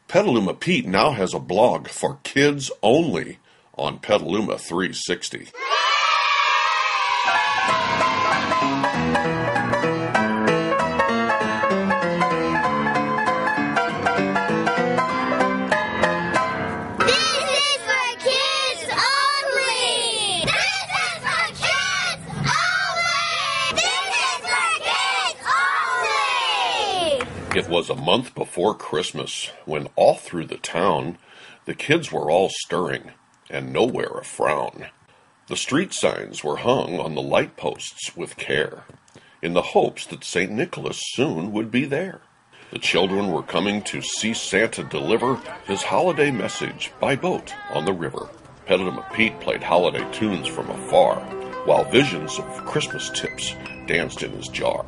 Petaluma Pete now has a blog for kids only on Petaluma 360. It was a month before Christmas when all through the town the kids were all stirring and nowhere a frown. The street signs were hung on the light posts with care in the hopes that St. Nicholas soon would be there. The children were coming to see Santa deliver his holiday message by boat on the river. Petaluma Pete played holiday tunes from afar while visions of Christmas tips danced in his jar.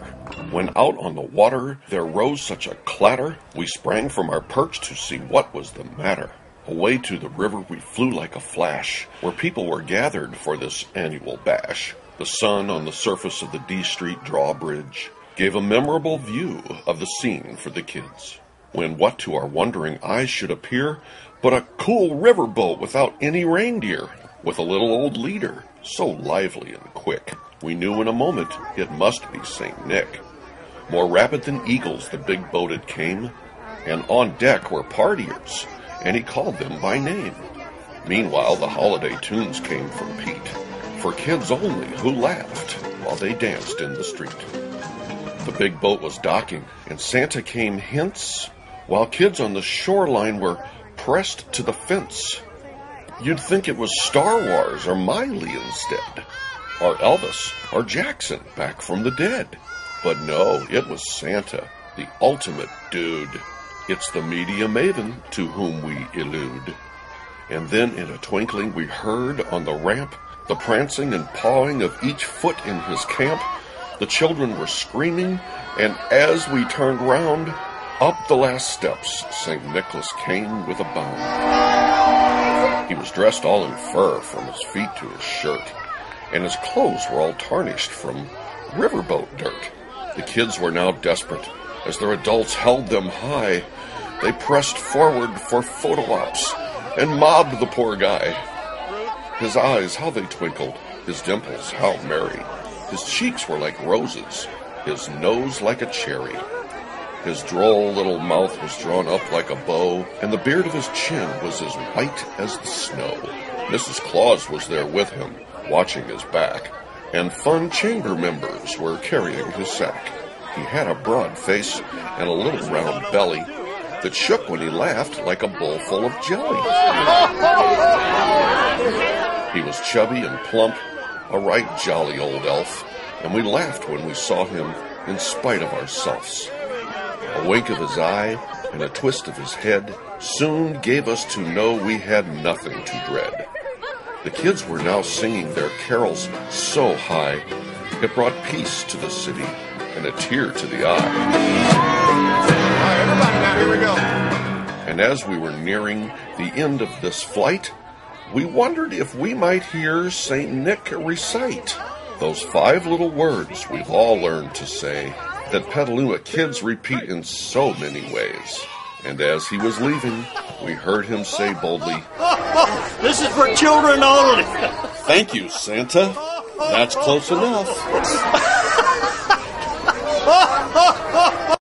When out on the water there rose such a clatter, we sprang from our perch to see what was the matter. Away to the river we flew like a flash, where people were gathered for this annual bash. The sun on the surface of the D Street drawbridge gave a memorable view of the scene for the kids, when what to our wondering eyes should appear but a cool riverboat without any reindeer, with a little old leader, so lively and quick. We knew in a moment it must be St. Nick. More rapid than eagles the big boat it came, and on deck were partiers, and he called them by name. Meanwhile the holiday tunes came from Pete, for kids only who laughed while they danced in the street. The big boat was docking, and Santa came hence, while kids on the shoreline were pressed to the fence. You'd think it was Star Wars or Miley instead, or Elvis or Jackson back from the dead. But no, it was Santa, the ultimate dude. It's the media maven to whom we elude. And then in a twinkling we heard on the ramp the prancing and pawing of each foot in his camp. The children were screaming, and as we turned round, up the last steps St. Nicholas came with a bound. He was dressed all in fur from his feet to his shirt, and his clothes were all tarnished from riverboat dirt. The kids were now desperate. As their adults held them high, they pressed forward for photo ops and mobbed the poor guy. His eyes, how they twinkled, his dimples, how merry. His cheeks were like roses, his nose like a cherry. His droll little mouth was drawn up like a bow, and the beard of his chin was as white as the snow. Mrs. Claus was there with him, watching his back, and fun chamber members were carrying his sack. He had a broad face and a little round belly that shook when he laughed like a bowl full of jelly. He was chubby and plump, a right jolly old elf, and we laughed when we saw him in spite of ourselves. A wink of his eye and a twist of his head soon gave us to know we had nothing to dread. The kids were now singing their carols so high, it brought peace to the city and a tear to the eye. All right, everybody now, here we go. And as we were nearing the end of this flight, we wondered if we might hear St. Nick recite those 5 little words we've all learned to say, that Petaluma kids repeat in so many ways. And as he was leaving, we heard him say boldly, "This is for children only." "Thank you, Santa. That's close enough."